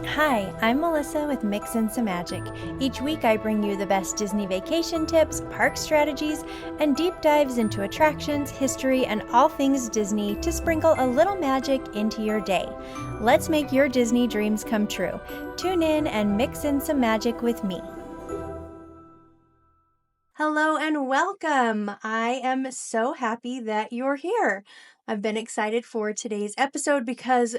Hi, I'm Melissa with Mix and Some Magic. Each week I bring you the best Disney vacation tips, park strategies, and deep dives into attractions, history, and all things Disney to sprinkle a little magic into your day. Let's make your Disney dreams come true. Tune in and mix in some magic with me. Hello and welcome. I am so happy that you're here. I've been excited for today's episode because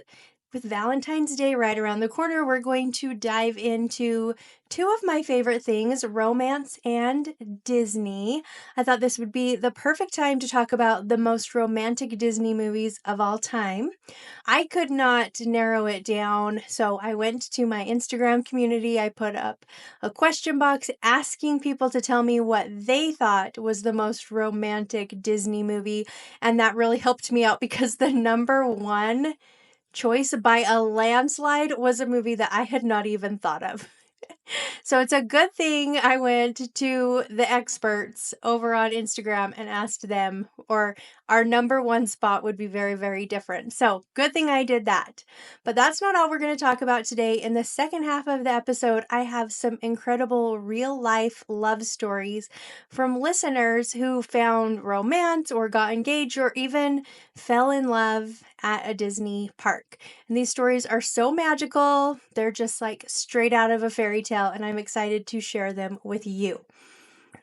with Valentine's Day right around the corner, we're going to dive into two of my favorite things, romance and Disney. I thought this would be the perfect time to talk about the most romantic Disney movies of all time. I could not narrow it down, so I went to my Instagram community. I put up a question box asking people to tell me what they thought was the most romantic Disney movie, and that really helped me out because the number one choice by a landslide was a movie that I had not even thought of. So it's a good thing I went to the experts over on Instagram and asked them, or our number one spot would be very, very different. So good thing I did that. But that's not all we're going to talk about today. In the second half of the episode, I have some incredible real life love stories from listeners who found romance or got engaged or even fell in love at a Disney park. And these stories are so magical. They're just like straight out of a fairy tale, and I'm excited to share them with you.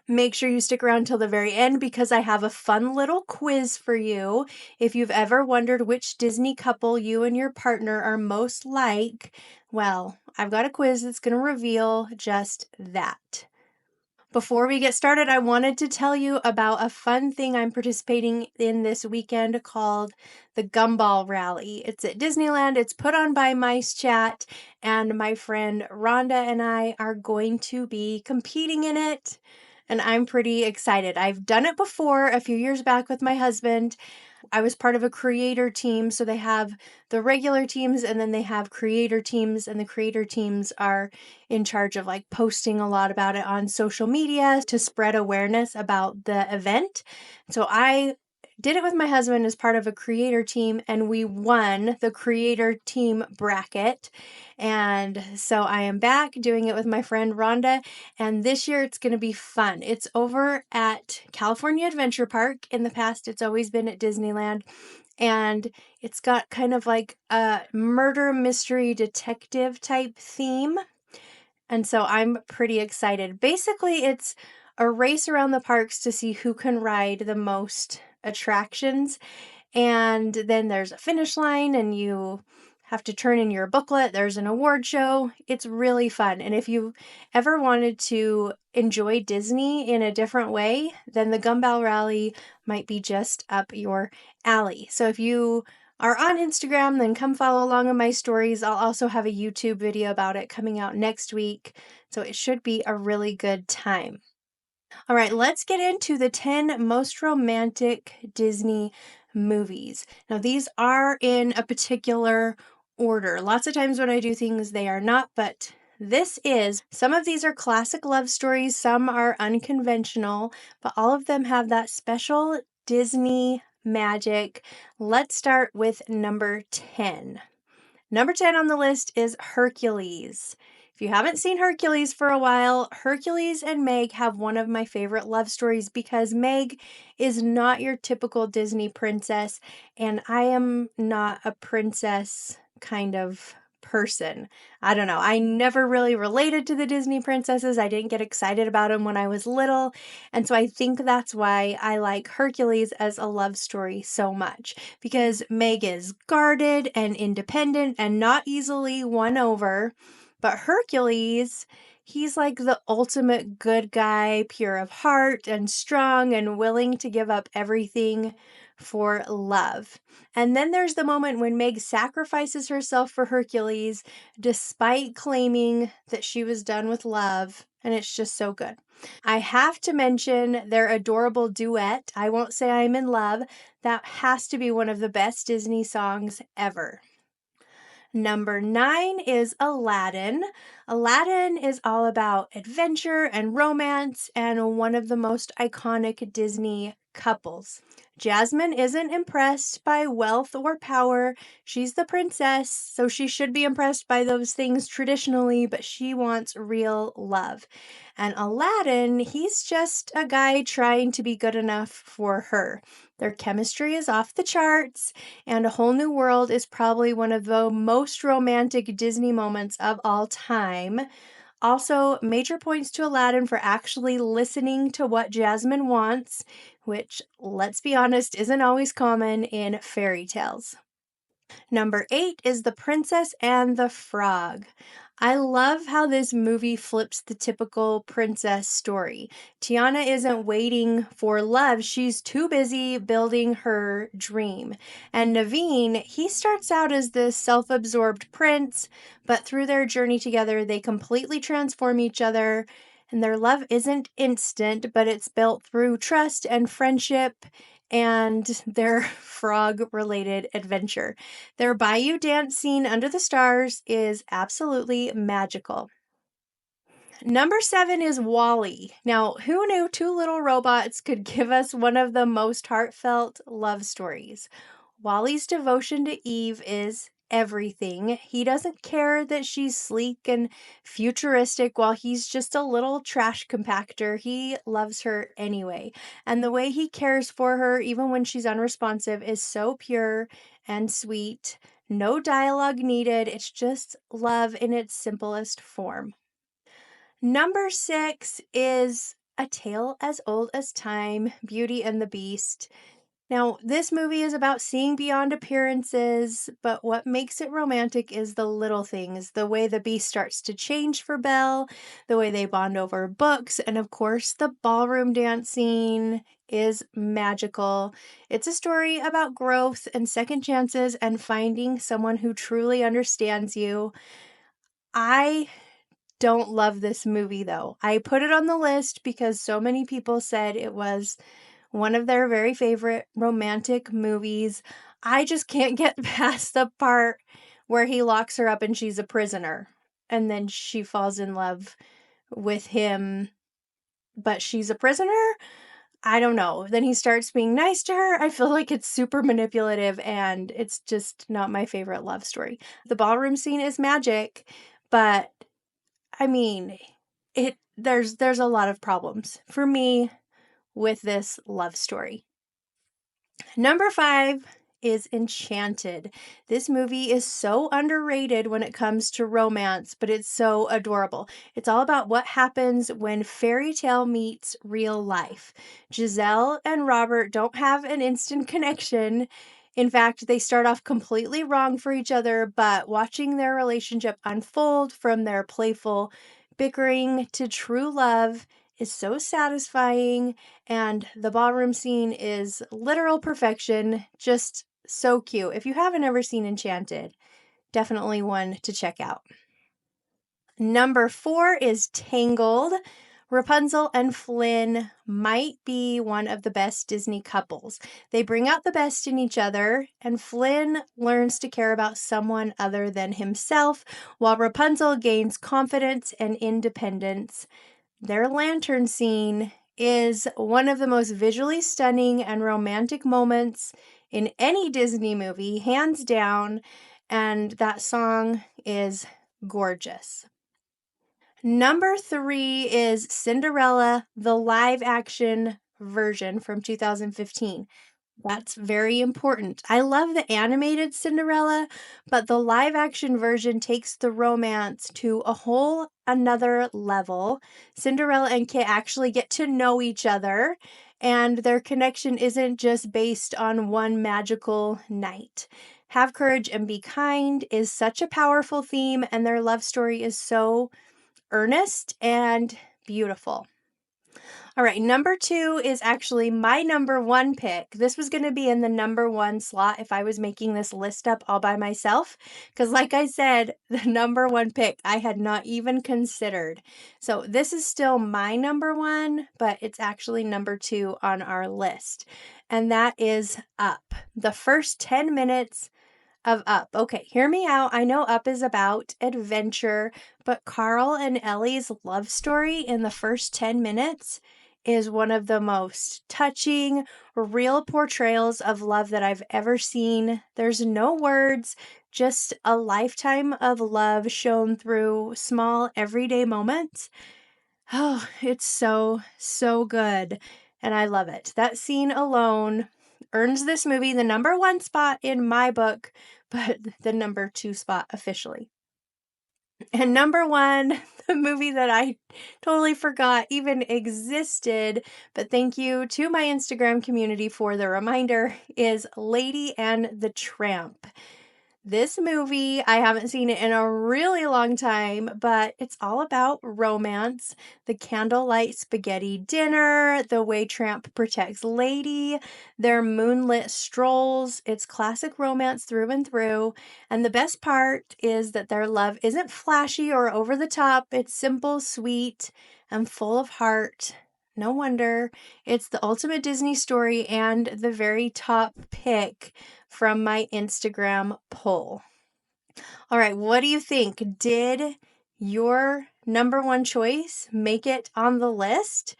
Make sure you stick around till the very end because I have a fun little quiz for you. If you've ever wondered which Disney couple you and your partner are most like, well, I've got a quiz that's going to reveal just that. Before we get started, I wanted to tell you about a fun thing I'm participating in this weekend called the Gumball Rally. It's at Disneyland. It's put on by Mice Chat, and my friend Rhonda and I are going to be competing in it, and I'm pretty excited. I've done it before a few years back with my husband. I was part of a creator team, so they have the regular teams and then they have creator teams, and the creator teams are in charge of like posting a lot about it on social media to spread awareness about the event. So I did it with my husband as part of a creator team, and we won the creator team bracket. And so I am back doing it with my friend Rhonda, and this year it's going to be fun. It's over at California Adventure Park. In the past, it's always been at Disneyland, and it's got kind of like a murder mystery detective type theme. And so I'm pretty excited. Basically, it's a race around the parks to see who can ride the most attractions. And then there's a finish line, and you have to turn in your booklet. There's an award show. It's really fun. And if you ever wanted to enjoy Disney in a different way, then the Gumball Rally might be just up your alley. So if you are on Instagram, then come follow along on my stories. I'll also have a YouTube video about it coming out next week. So it should be a really good time. All right, let's get into the 10 most romantic Disney movies. Now, these are in a particular order. Lots of times when I do things, they are not, but this is. Some of these are classic love stories, some are unconventional, but all of them have that special Disney magic. Let's start with number 10. Number 10 on the list is Hercules. If you haven't seen Hercules for a while, Hercules and Meg have one of my favorite love stories because Meg is not your typical Disney princess, and I am not a princess kind of person. I don't know. I never really related to the Disney princesses. I didn't get excited about them when I was little. And so I think that's why I like Hercules as a love story so much, because Meg is guarded and independent and not easily won over. But Hercules, he's like the ultimate good guy, pure of heart and strong and willing to give up everything for love. And then there's the moment when Meg sacrifices herself for Hercules despite claiming that she was done with love. And it's just so good. I have to mention their adorable duet, I Won't Say I'm in Love. That has to be one of the best Disney songs ever. Number 9 is Aladdin. Aladdin is all about adventure and romance and one of the most iconic Disney couples. Jasmine isn't impressed by wealth or power. She's the princess, so she should be impressed by those things traditionally, but she wants real love. And Aladdin, he's just a guy trying to be good enough for her. Their chemistry is off the charts, and A Whole New World is probably one of the most romantic Disney moments of all time. Also, major points to Aladdin for actually listening to what Jasmine wants, which, let's be honest, isn't always common in fairy tales. Number 8 is The Princess and the Frog. I love how this movie flips the typical princess story. Tiana isn't waiting for love, she's too busy building her dream. And Naveen, he starts out as this self absorbed prince, but through their journey together, they completely transform each other. And their love isn't instant, but it's built through trust and friendship and their frog related adventure. Their bayou dance scene under the stars is absolutely magical. Number 7 is Wally. Now, who knew two little robots could give us one of the most heartfelt love stories? Wally's devotion to Eve is everything. He doesn't care that she's sleek and futuristic while he's just a little trash compactor. He loves her anyway. And the way he cares for her, even when she's unresponsive, is so pure and sweet. No dialogue needed. It's just love in its simplest form. Number 6 is A Tale as Old as Time, Beauty and the Beast. Now, this movie is about seeing beyond appearances, but what makes it romantic is the little things, the way the beast starts to change for Belle, the way they bond over books, and of course, the ballroom dance scene is magical. It's a story about growth and second chances and finding someone who truly understands you. I don't love this movie though. I put it on the list because so many people said it was one of their very favorite romantic movies. I just can't get past the part where he locks her up and she's a prisoner. And then she falls in love with him, but she's a prisoner? I don't know. Then he starts being nice to her. I feel like it's super manipulative and it's just not my favorite love story. The ballroom scene is magic, but I mean, there's a lot of problems for me with this love story. Number 5 is Enchanted. This movie is so underrated when it comes to romance, but it's so adorable. It's all about what happens when fairy tale meets real life. Giselle and Robert don't have an instant connection. In fact, they start off completely wrong for each other, but watching their relationship unfold from their playful bickering to true love is so satisfying, and the ballroom scene is literal perfection, just so cute. If you haven't ever seen Enchanted, definitely one to check out. Number 4 is Tangled. Rapunzel and Flynn might be one of the best Disney couples. They bring out the best in each other, and Flynn learns to care about someone other than himself, while Rapunzel gains confidence and independence. Their lantern scene is one of the most visually stunning and romantic moments in any Disney movie, hands down, and that song is gorgeous. Number 3 is Cinderella, the live action version from 2015. That's very important. I love the animated Cinderella, but the live action version takes the romance to a whole another level. Cinderella and Kit actually get to know each other, and their connection isn't just based on one magical night. Have courage and be kind is such a powerful theme, and their love story is so earnest and beautiful. All right, number 2 is actually my number 1 pick. This was going to be in the number 1 slot if I was making this list up all by myself. Because, like I said, the number 1 pick I had not even considered. So, this is still my number 1, but it's actually number 2 on our list. And that is Up. The first 10 minutes of Up. Okay, hear me out. I know Up is about adventure, but Carl and Ellie's love story in the first 10 minutes is one of the most touching, real portrayals of love that I've ever seen. There's no words, just a lifetime of love shown through small, everyday moments. Oh, it's so, so good. And I love it. That scene alone earns this movie the number one spot in my book, but the number two spot officially. And number one, the movie that I totally forgot even existed, but thank you to my Instagram community for the reminder, is Lady and the Tramp. This movie, I haven't seen it in a really long time, but it's all about romance. The candlelight spaghetti dinner, the way Tramp protects Lady, their moonlit strolls. It's classic romance through and through. And the best part is that their love isn't flashy or over the top. It's simple, sweet, and full of heart. No wonder. It's the ultimate Disney story and the very top pick from my Instagram poll. All right, what do you think? Did your number one choice make it on the list?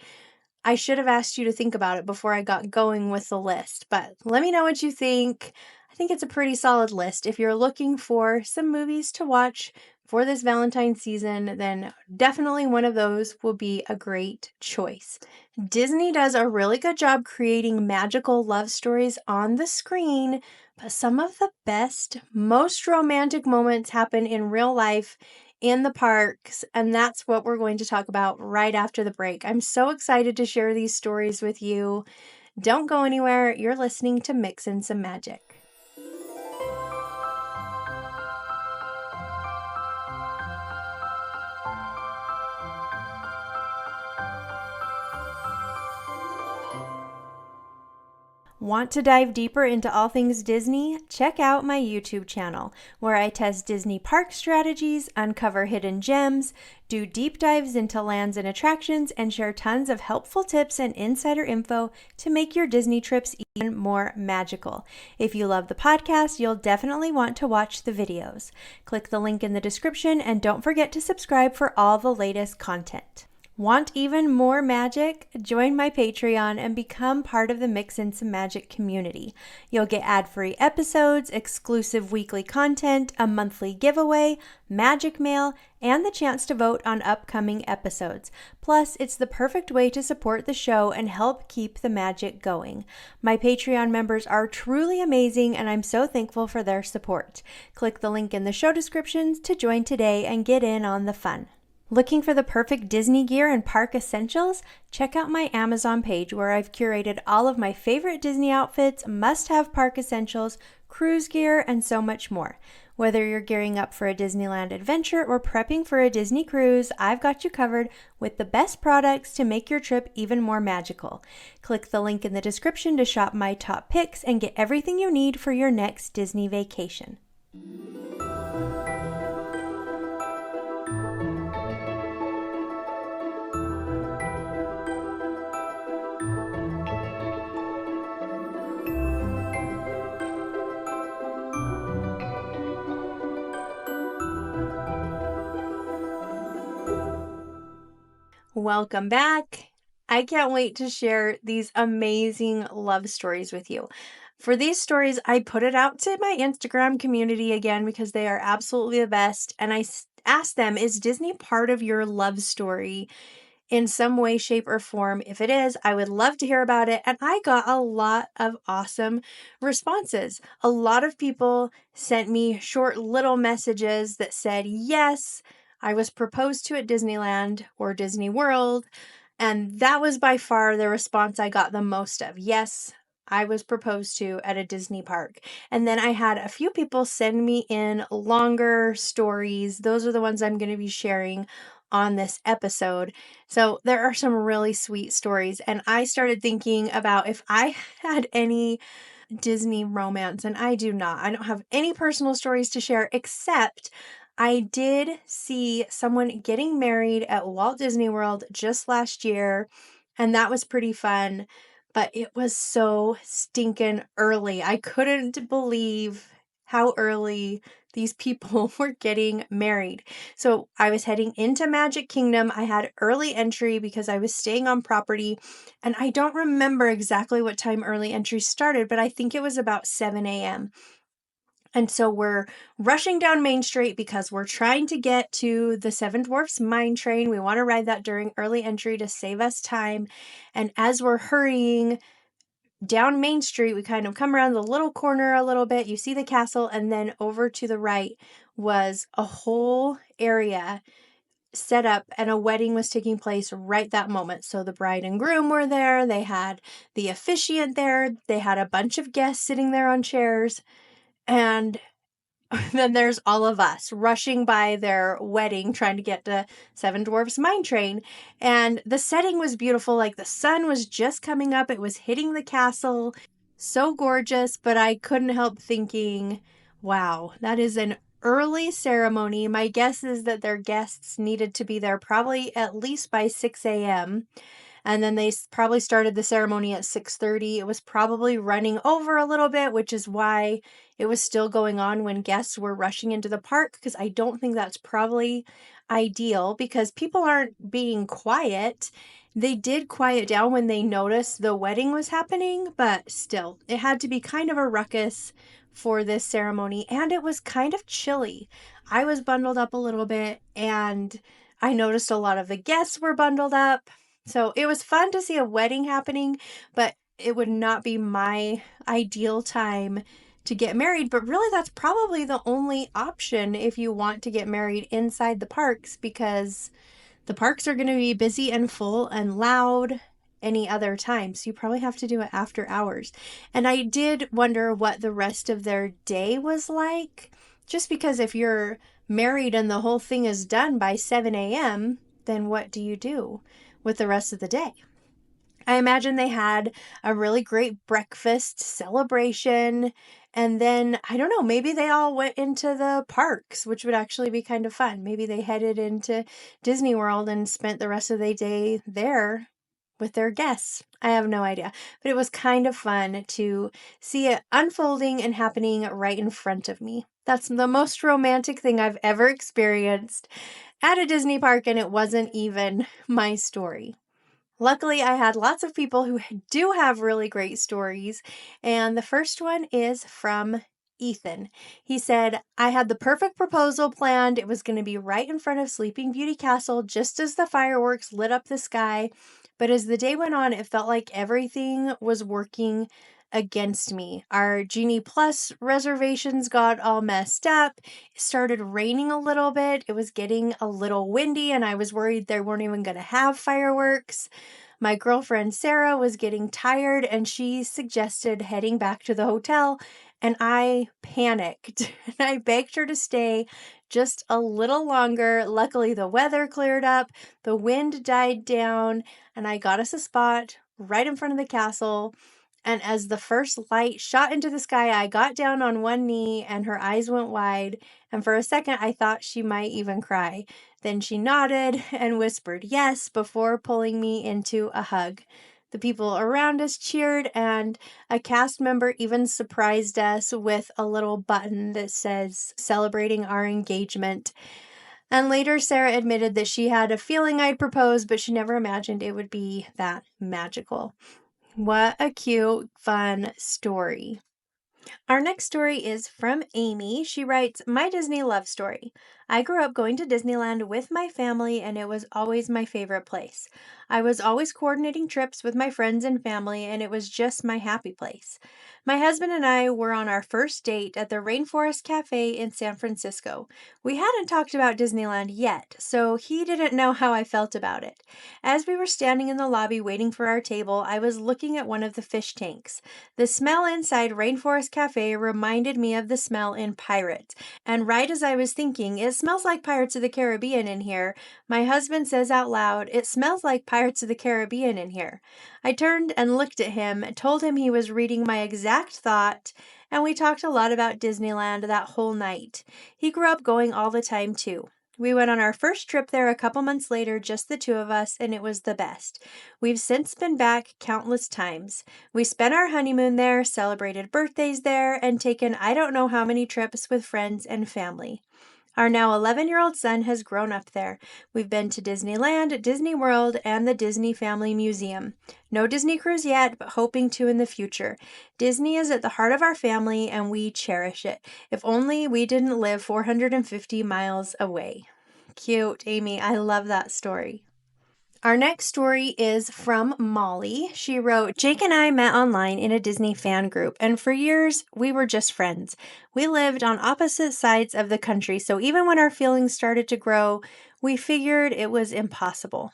I should have asked you to think about it before I got going with the list, but let me know what you think. I think it's a pretty solid list. If you're looking for some movies to watch for this Valentine season, then definitely one of those will be a great choice. Disney does a really good job creating magical love stories on the screen, but some of the best, most romantic moments happen in real life in the parks, and that's what we're going to talk about right after the break. I'm so excited to share these stories with you. Don't go anywhere. You're listening to Mix in Some Magic. Want to dive deeper into all things Disney? Check out my YouTube channel, where I test Disney park strategies, uncover hidden gems, do deep dives into lands and attractions, and share tons of helpful tips and insider info to make your Disney trips even more magical. If you love the podcast, you'll definitely want to watch the videos. Click the link in the description and don't forget to subscribe for all the latest content. Want even more magic? Join my Patreon and become part of the Mix in Some Magic community. You'll get ad-free episodes, exclusive weekly content, a monthly giveaway, magic mail, and the chance to vote on upcoming episodes. Plus, it's the perfect way to support the show and help keep the magic going. My Patreon members are truly amazing, and I'm so thankful for their support. Click the link in the show descriptions to join today and get in on the fun. Looking for the perfect Disney gear and park essentials? Check out my Amazon page where I've curated all of my favorite Disney outfits, must-have park essentials, cruise gear, and so much more. Whether you're gearing up for a Disneyland adventure or prepping for a Disney cruise, I've got you covered with the best products to make your trip even more magical. Click the link in the description to shop my top picks and get everything you need for your next Disney vacation. Welcome back. I can't wait to share these amazing love stories with you. For these stories, I put it out to my Instagram community again because they are absolutely the best. And I asked them, is Disney part of your love story in some way, shape, or form? If it is, I would love to hear about it. And I got a lot of awesome responses. A lot of people sent me short little messages that said, yes, I was proposed to at Disneyland or Disney World. And that was by far the response I got the most of. Yes, I was proposed to at a Disney park. And then I had a few people send me in longer stories. Those are the ones I'm going to be sharing on this episode. So there are some really sweet stories. And I started thinking about if I had any Disney romance, and I do not. I don't have any personal stories to share, except I did see someone getting married at Walt Disney World just last year, and that was pretty fun, but it was so stinking early. I couldn't believe how early these people were getting married. So I was heading into Magic Kingdom. I had early entry because I was staying on property, and I don't remember exactly what time early entry started, but I think it was about 7 a.m. And so we're rushing down Main Street because we're trying to get to the Seven Dwarfs Mine Train. We want to ride that during early entry to save us time. And as we're hurrying down Main Street, we kind of come around the little corner a little bit. You see the castle, and then over to the right was a whole area set up, and a wedding was taking place right that moment. So the bride and groom were there. They had the officiant there. They had a bunch of guests sitting there on chairs. And then there's all of us rushing by their wedding, trying to get to Seven Dwarfs Mine Train. And the setting was beautiful. Like the sun was just coming up, it was hitting the castle. So gorgeous, but I couldn't help thinking, wow, that is an early ceremony. My guess is that their guests needed to be there probably at least by 6 a.m. And then they probably started the ceremony at 6:30. It was probably running over a little bit, which is why it was still going on when guests were rushing into the park, because I don't think that's probably ideal, because people aren't being quiet. They did quiet down when they noticed the wedding was happening, but still, it had to be kind of a ruckus for this ceremony, and it was kind of chilly. I was bundled up a little bit, and I noticed a lot of the guests were bundled up. So it was fun to see a wedding happening, but it would not be my ideal time to get married. But really, that's probably the only option if you want to get married inside the parks, because the parks are going to be busy and full and loud any other time. So you probably have to do it after hours. And I did wonder what the rest of their day was like, just because if you're married and the whole thing is done by 7 a.m., then what do you do with the rest of the day? I imagine they had a really great breakfast celebration. And then, I don't know, maybe they all went into the parks, which would actually be kind of fun. Maybe they headed into Disney World and spent the rest of the day there with their guests. I have no idea. But it was kind of fun to see it unfolding and happening right in front of me. That's the most romantic thing I've ever experienced at a Disney park, and it wasn't even my story. Luckily, I had lots of people who do have really great stories, and the first one is from Ethan. He said, I had the perfect proposal planned. It was going to be right in front of Sleeping Beauty Castle just as the fireworks lit up the sky. But as the day went on, it felt like everything was working against me. Our Genie Plus reservations got all messed up. It started raining a little bit. It was getting a little windy, and I was worried they weren't even going to have fireworks. My girlfriend Sarah was getting tired, and she suggested heading back to the hotel, and I panicked. And I begged her to stay just a little longer. Luckily, the weather cleared up, the wind died down, and I got us a spot right in front of the castle. And as the first light shot into the sky, I got down on one knee and her eyes went wide. And for a second, I thought she might even cry. Then she nodded and whispered yes before pulling me into a hug. The people around us cheered, and a cast member even surprised us with a little button that says celebrating our engagement. And later, Sarah admitted that she had a feeling I'd proposed, but she never imagined it would be that magical. What a cute, fun story. Our next story is from Amy. She writes, My Disney love story. I grew up going to Disneyland with my family, and it was always my favorite place. I was always coordinating trips with my friends and family, and it was just my happy place. My husband and I were on our first date at the Rainforest Cafe in San Francisco. We hadn't talked about Disneyland yet, so he didn't know how I felt about it. As we were standing in the lobby waiting for our table, I was looking at one of the fish tanks. The smell inside Rainforest Cafe reminded me of the smell in Pirates. And right as I was thinking, it smells like Pirates of the Caribbean in here, my husband says out loud, it smells like Pirates of the Caribbean in here. I turned and looked at him, told him he was reading my exact thought, and we talked a lot about Disneyland that whole night. He grew up going all the time too. We went on our first trip there a couple months later, just the two of us, and it was the best. We've since been back countless times. We spent our honeymoon there, celebrated birthdays there, and taken I don't know how many trips with friends and family. Our now 11-year-old son has grown up there. We've been to Disneyland, Disney World, and the Disney Family Museum. No Disney cruise yet, but hoping to in the future. Disney is at the heart of our family, and we cherish it. If only we didn't live 450 miles away. Cute, Amy. I love that story. Our next story is from Molly. She wrote, Jake and I met online in a Disney fan group, and for years we were just friends. We lived on opposite sides of the country, so even when our feelings started to grow, we figured it was impossible.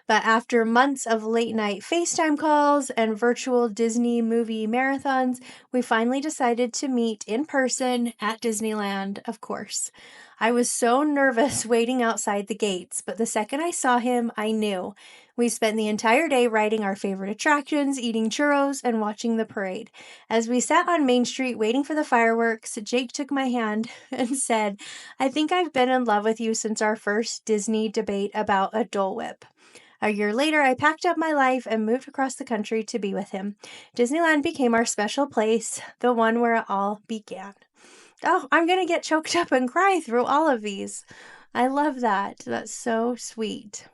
But after months of late night FaceTime calls and virtual Disney movie marathons, we finally decided to meet in person at Disneyland, of course. I was so nervous waiting outside the gates, but the second I saw him, I knew. We spent the entire day riding our favorite attractions, eating churros, and watching the parade. As we sat on Main Street waiting for the fireworks, Jake took my hand and said, I think I've been in love with you since our first Disney debate about a Dole Whip. A year later, I packed up my life and moved across the country to be with him. Disneyland became our special place, the one where it all began. Oh, I'm going to get choked up and cry through all of these. I love that. That's so sweet.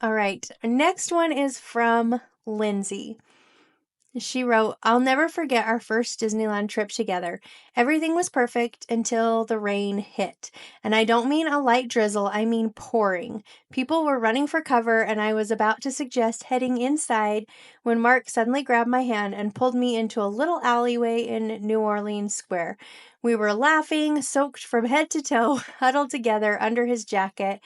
All right, next one is from Lindsay. She wrote, I'll never forget our first Disneyland trip together. Everything was perfect until the rain hit. And I don't mean a light drizzle, I mean pouring. People were running for cover, and I was about to suggest heading inside when Mark suddenly grabbed my hand and pulled me into a little alleyway in New Orleans Square. We were laughing, soaked from head to toe, huddled together under his jacket.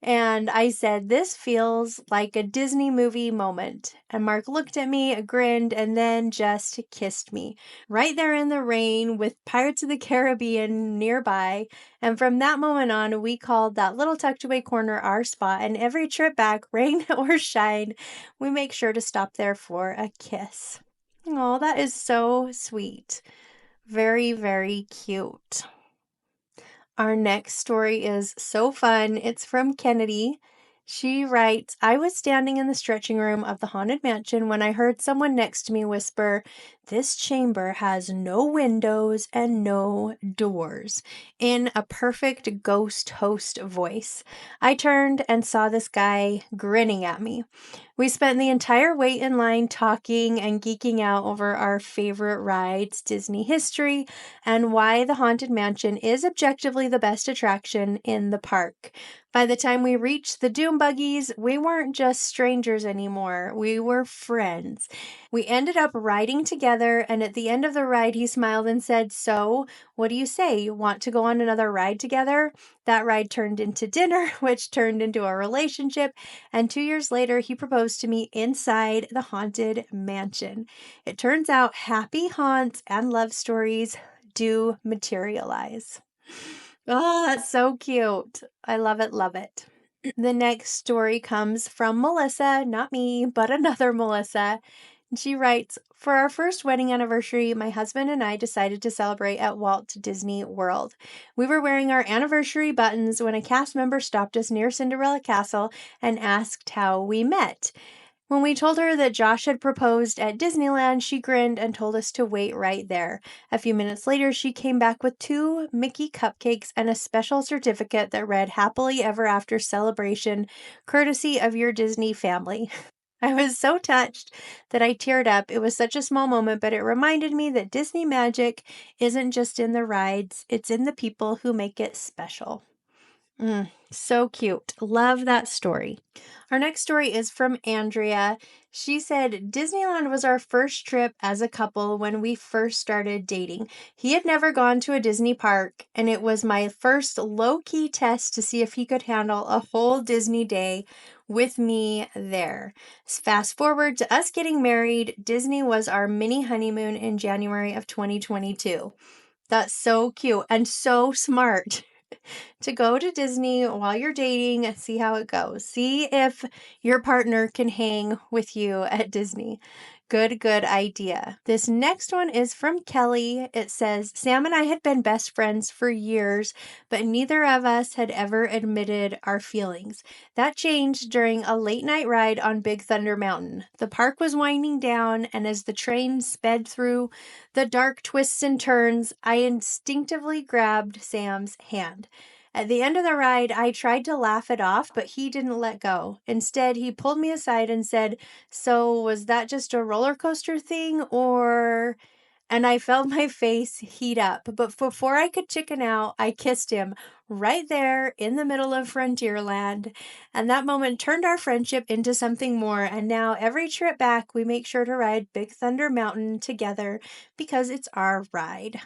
And I said, this feels like a Disney movie moment. And Mark looked at me, grinned, and then just kissed me. Right there in the rain with Pirates of the Caribbean nearby. And from that moment on, we called that little tucked away corner our spot. And every trip back, rain or shine, we make sure to stop there for a kiss. Oh, that is so sweet. Very, very cute. Our next story is so fun. It's from Kennedy. She writes, I was standing in the stretching room of the Haunted Mansion when I heard someone next to me whisper, this chamber has no windows and no doors, in a perfect ghost host voice. I turned and saw this guy grinning at me. We spent the entire wait in line talking and geeking out over our favorite rides, Disney history, and why the Haunted Mansion is objectively the best attraction in the park. By the time we reached the Doom Buggies, we weren't just strangers anymore. We were friends. We ended up riding together, and at the end of the ride, he smiled and said, so, what do you say? You want to go on another ride together? That ride turned into dinner, which turned into a relationship, and 2 years later, he proposed to me inside the Haunted Mansion. It turns out happy haunts and love stories do materialize. Oh, that's so cute. I love it, love it. The next story comes from Melissa, not me, but another Melissa. She writes, for our first wedding anniversary, my husband and I decided to celebrate at Walt Disney World. We were wearing our anniversary buttons when a cast member stopped us near Cinderella Castle and asked how we met. When we told her that Josh had proposed at Disneyland, she grinned and told us to wait right there. A few minutes later, she came back with 2 Mickey cupcakes and a special certificate that read Happily Ever After Celebration, courtesy of your Disney family. I was so touched that I teared up. It was such a small moment, but it reminded me that Disney magic isn't just in the rides, it's in the people who make it special. So cute. Love that story. Our next story is from Andrea. She said, Disneyland was our first trip as a couple when we first started dating. He had never gone to a Disney park, and it was my first low-key test to see if he could handle a whole Disney day with me there. Fast forward to us getting married. Disney was our mini honeymoon in January of 2022. That's so cute and so smart. To go to Disney while you're dating and see how it goes. See if your partner can hang with you at Disney. Good idea. This next one is from Kelly. It says, Sam and I had been best friends for years, but neither of us had ever admitted our feelings. That changed during a late night ride on Big Thunder Mountain. The park was winding down, and as the train sped through the dark twists and turns, I instinctively grabbed Sam's hand. At the end of the ride, I tried to laugh it off, but he didn't let go. Instead, he pulled me aside and said, so was that just a roller coaster thing or... And I felt my face heat up. But before I could chicken out, I kissed him right there in the middle of Frontierland. And that moment turned our friendship into something more. And now every trip back, we make sure to ride Big Thunder Mountain together because it's our ride.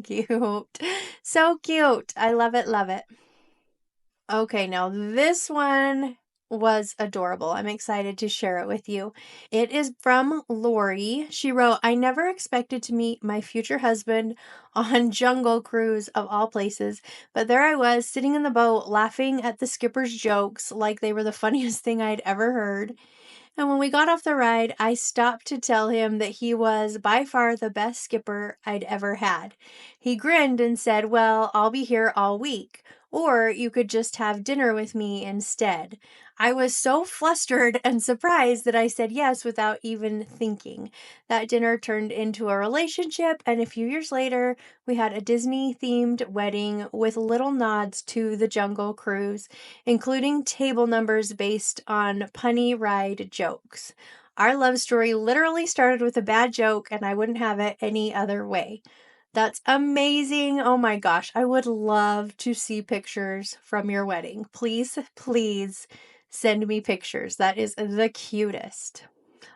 Cute. So cute. I love it, love it. Okay, now this one was adorable. I'm excited to share it with you. It is from Lori. She wrote, I never expected to meet my future husband on Jungle Cruise of all places, but there I was sitting in the boat laughing at the skipper's jokes like they were the funniest thing I'd ever heard. And when we got off the ride, I stopped to tell him that he was by far the best skipper I'd ever had. He grinned and said, well, I'll be here all week, or you could just have dinner with me instead. I was so flustered and surprised that I said yes without even thinking. That dinner turned into a relationship, and a few years later, we had a Disney-themed wedding with little nods to the Jungle Cruise, including table numbers based on punny ride jokes. Our love story literally started with a bad joke, and I wouldn't have it any other way. That's amazing. Oh my gosh. I would love to see pictures from your wedding. Please, please send me pictures. That is the cutest.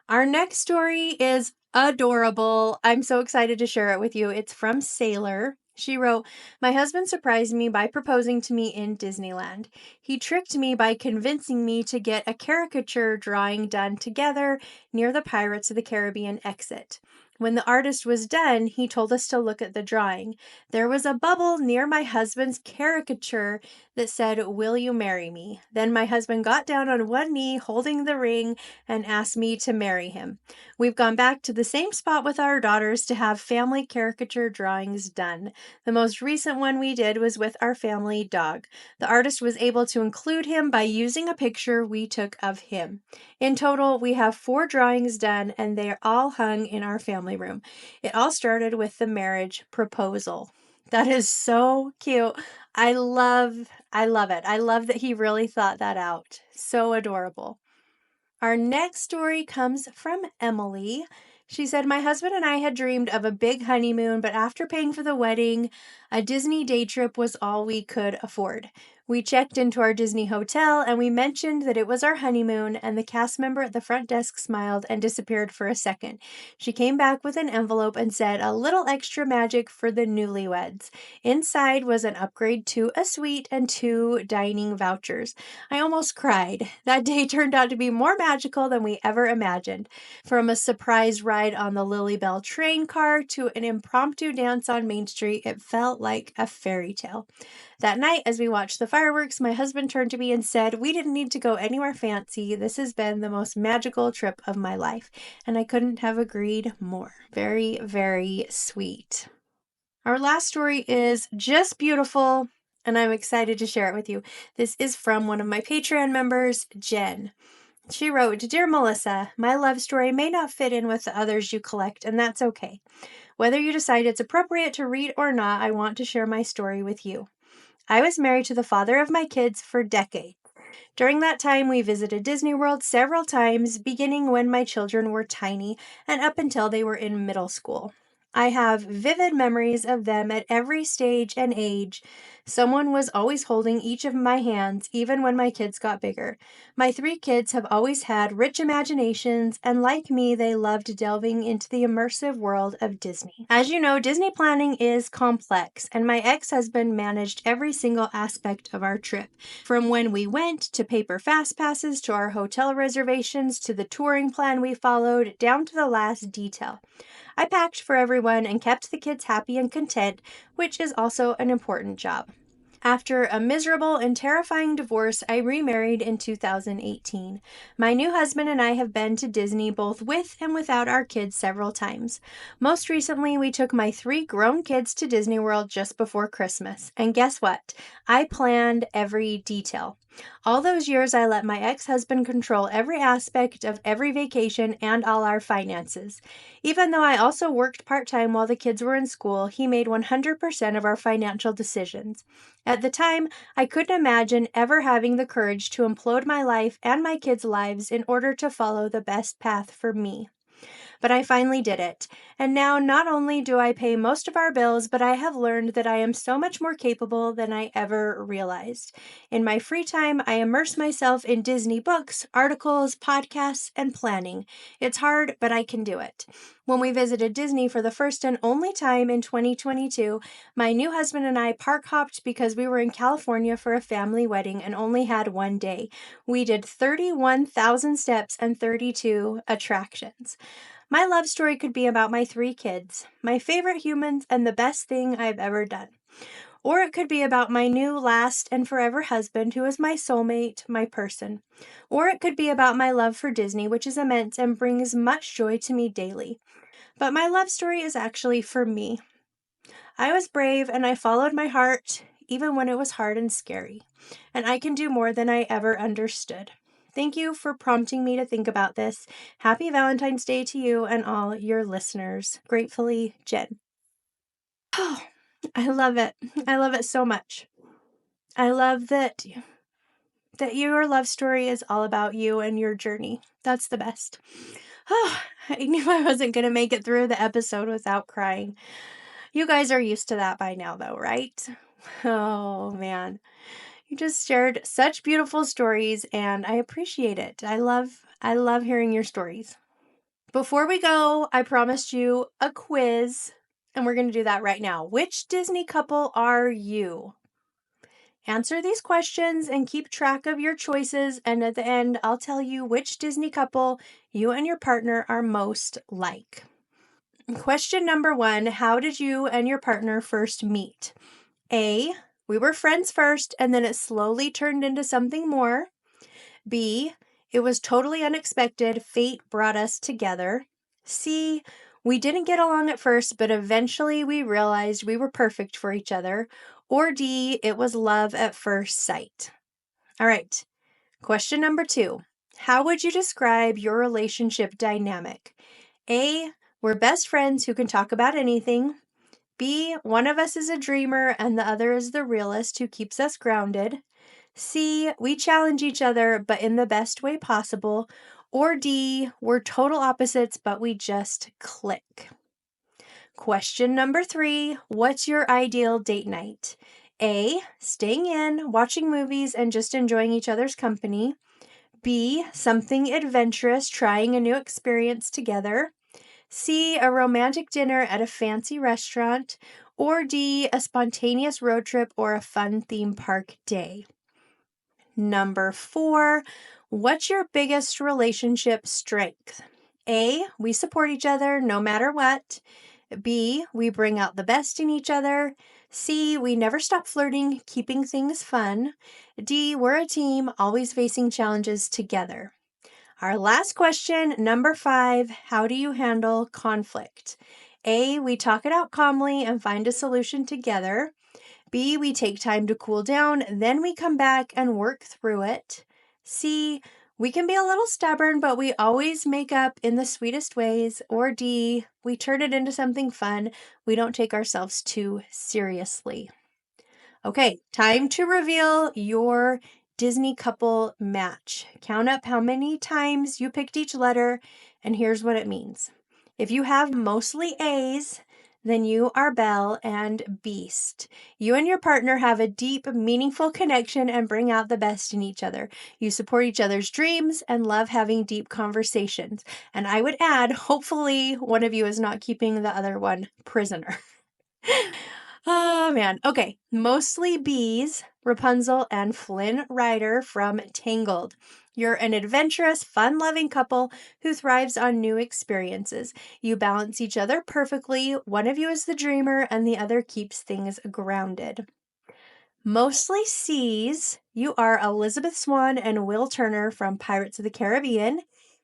Our next story is adorable. I'm so excited to share it with you. It's from Sailor. She wrote, my husband surprised me by proposing to me in Disneyland. He tricked me by convincing me to get a caricature drawing done together near the Pirates of the Caribbean exit. When the artist was done, he told us to look at the drawing. There was a bubble near my husband's caricature that said, will you marry me? Then my husband got down on one knee holding the ring and asked me to marry him. We've gone back to the same spot with our daughters to have family caricature drawings done. The most recent one we did was with our family dog. The artist was able to include him by using a picture we took of him. In total, we have 4 drawings done and they are all hung in our family room. It all started with the marriage proposal. That is so cute. I love it. I love that he really thought that out. So adorable. Our next story comes from Emily. She said, my husband and I had dreamed of a big honeymoon, but after paying for the wedding, a Disney day trip was all we could afford. We checked into our Disney hotel and we mentioned that it was our honeymoon, and the cast member at the front desk smiled and disappeared for a second. She came back with an envelope and said, a little extra magic for the newlyweds. Inside was an upgrade to a suite and 2 dining vouchers. I almost cried. That day turned out to be more magical than we ever imagined. From a surprise ride on the Lily Bell train car to an impromptu dance on Main Street, it felt like a fairy tale. That night, as we watched the fireworks, my husband turned to me and said, we didn't need to go anywhere fancy. This has been the most magical trip of my life. And I couldn't have agreed more. Very, very sweet. Our last story is just beautiful, and I'm excited to share it with you. This is from one of my Patreon members, Jen. She wrote, Dear Melissa, my love story may not fit in with the others you collect, and that's okay. Whether you decide it's appropriate to read or not, I want to share my story with you. I was married to the father of my kids for decades. During that time, we visited Disney World several times, beginning when my children were tiny and up until they were in middle school. I have vivid memories of them at every stage and age. Someone was always holding each of my hands, even when my kids got bigger. My 3 kids have always had rich imaginations, and like me, they loved delving into the immersive world of Disney. As you know, Disney planning is complex, and my ex-husband managed every single aspect of our trip, from when we went to paper fast passes to our hotel reservations to the touring plan we followed, down to the last detail. I packed for everyone and kept the kids happy and content, which is also an important job. After a miserable and terrifying divorce, I remarried in 2018. My new husband and I have been to Disney both with and without our kids several times. Most recently, we took my 3 grown kids to Disney World just before Christmas. And guess what? I planned every detail. All those years, I let my ex-husband control every aspect of every vacation and all our finances. Even though I also worked part-time while the kids were in school, he made 100% of our financial decisions. At the time, I couldn't imagine ever having the courage to implode my life and my kids' lives in order to follow the best path for me. But I finally did it. And now not only do I pay most of our bills, but I have learned that I am so much more capable than I ever realized. In my free time, I immerse myself in Disney books, articles, podcasts, and planning. It's hard, but I can do it. When we visited Disney for the first and only time in 2022, my new husband and I park hopped because we were in California for a family wedding and only had one day. We did 31,000 steps and 32 attractions. My love story could be about my 3 kids, my favorite humans, and the best thing I've ever done. Or it could be about my new last and forever husband who is my soulmate, my person. Or it could be about my love for Disney, which is immense and brings much joy to me daily. But my love story is actually for me. I was brave and I followed my heart, even when it was hard and scary. And I can do more than I ever understood. Thank you for prompting me to think about this. Happy Valentine's Day to you and all your listeners. Gratefully, Jen. Oh, I love it. I love it so much. I love that your love story is all about you and your journey. That's the best. Oh, I knew I wasn't going to make it through the episode without crying. You guys are used to that by now, though, right? Oh, man. You just shared such beautiful stories, and I appreciate it. I love hearing your stories. Before we go, I promised you a quiz, and we're going to do that right now. Which Disney couple are you? Answer these questions and keep track of your choices, and at the end, I'll tell you which Disney couple you and your partner are most like. Question number 1, how did you and your partner first meet? A, we were friends first and then it slowly turned into something more. B, it was totally unexpected. Fate brought us together. C, we didn't get along at first, but eventually we realized we were perfect for each other. Or D, it was love at first sight. All right. Question number 2. How would you describe your relationship dynamic? A, we're best friends who can talk about anything. B, one of us is a dreamer and the other is the realist who keeps us grounded. C, we challenge each other, but in the best way possible. Or D, we're total opposites, but we just click. Question number 3, what's your ideal date night? A, staying in, watching movies, and just enjoying each other's company. B, something adventurous, trying a new experience together. C, a romantic dinner at a fancy restaurant. Or D, a spontaneous road trip or a fun theme park day. Number 4, what's your biggest relationship strength? A, we support each other no matter what. B, we bring out the best in each other. C, we never stop flirting, keeping things fun. D, we're a team, always facing challenges together. Our last question, number 5, how do you handle conflict? A, we talk it out calmly and find a solution together. B, we take time to cool down, then we come back and work through it. C, we can be a little stubborn, but we always make up in the sweetest ways. Or D, we turn it into something fun. We don't take ourselves too seriously. Okay, time to reveal your Disney couple match. Count up how many times you picked each letter, and here's what it means. If you have mostly A's, then you are Belle and Beast. You and your partner have a deep, meaningful connection and bring out the best in each other. You support each other's dreams and love having deep conversations. And I would add, hopefully one of you is not keeping the other one prisoner. Oh, man. Okay. Mostly Bees, Rapunzel, and Flynn Rider from Tangled. You're an adventurous, fun-loving couple who thrives on new experiences. You balance each other perfectly. One of you is the dreamer, and the other keeps things grounded. Mostly C's. You are Elizabeth Swan and Will Turner from Pirates of the Caribbean.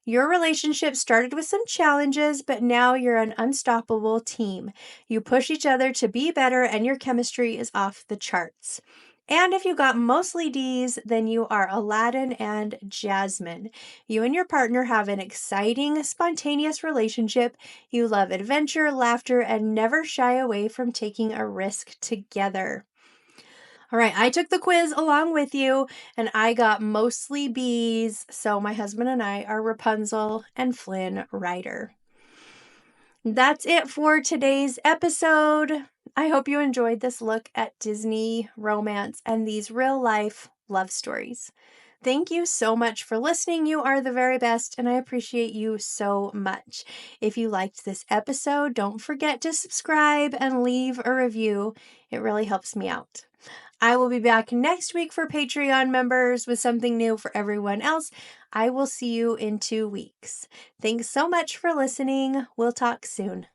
Your relationship started with some challenges, but now you're an unstoppable team. You push each other to be better, and your chemistry is off the charts. And if you got mostly D's, then you are Aladdin and Jasmine. You and your partner have an exciting, spontaneous relationship. You love adventure, laughter, and never shy away from taking a risk together. All right, I took the quiz along with you and I got mostly B's, so my husband and I are Rapunzel and Flynn Rider. That's it for today's episode. I hope you enjoyed this look at Disney romance and these real life love stories. Thank you so much for listening. You are the very best, and I appreciate you so much. If you liked this episode, don't forget to subscribe and leave a review. It really helps me out. I will be back next week for Patreon members with something new for everyone else. I will see you in 2 weeks. Thanks so much for listening. We'll talk soon.